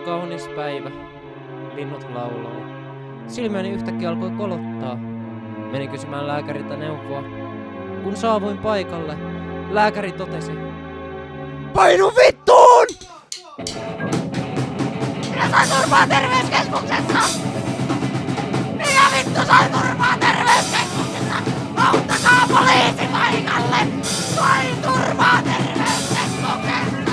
kaunis päivä. Linnut lauloi. Silmiäni yhtäkkiä alkoi kolottaa. Menin kysymään lääkäriltä neuvoa. Kun saavuin paikalle, lääkäri totesi: painu vittuun! Minä sain turpaa terveyskeskuksessa! Minä vittu sain turpaa terveyskeskuksessa! Auttakaa poliisi paikalle! Sain turpaa terveyskeskuksessa!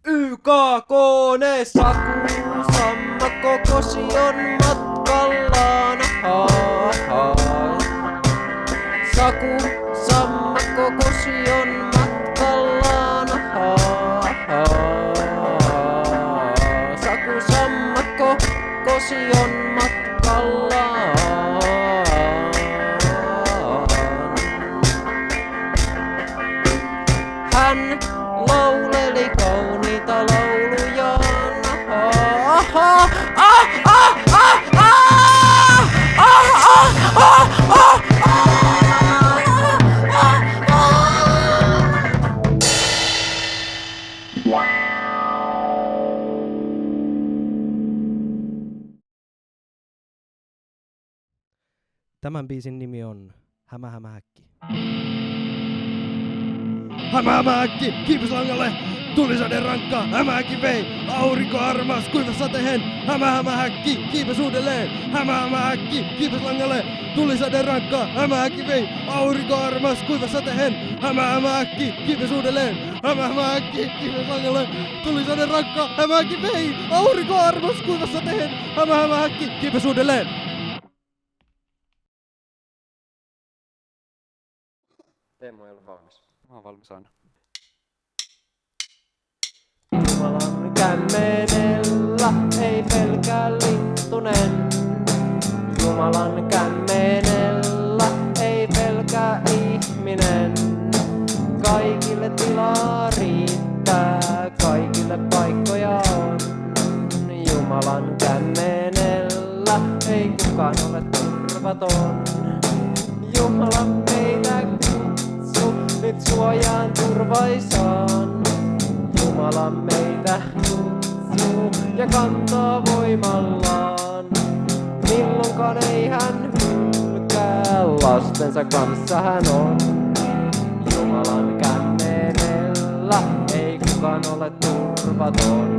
YKK:ne Saku, sammakko kosion matkallaan. Saku, sammakko kosion matkallaan. Saku, sammakko kosion matkallaan. Hän lauleli kauniita laulujaan. Tämän biisin nimi on Hämä hämä häkki. Hämä hämä häkki, kiipeslangalle, tulisade rankka, hämähäkki vei, aurinko armas, kuiva satehen, hämä hämä häkki, kiipes uudelleen, hämä häkki, kiipeslangalle, tulisade rankka, hämähäkki vei, aurinko armas, kuiva satehen, hämä häkki, kiipes uudelleen, hämä häkki, kiipeslangalle, tulisade rankka, hämähäkki vei, aurinko armas, kuiva satehen, hämä häkki, kiipes uudelleen. Teemu ei ole valmis. Mä oon valmis aina. Jumalan kämmenellä ei pelkää littunen. Jumalan kämmenellä ei pelkää ihminen. Kaikille tilaa riittää, kaikille paikkoja on. Jumalan kämmenellä ei kukaan ole turvaton. Jumala meitä kutsu nyt suojaan turvaisaan. Jumala meitä kutsuu ja kantaa voimallaan. Milloinkaan ei hän hylkää, lastensa kanssa hän on. Jumalan kämmenellä ei kukaan ole turvaton.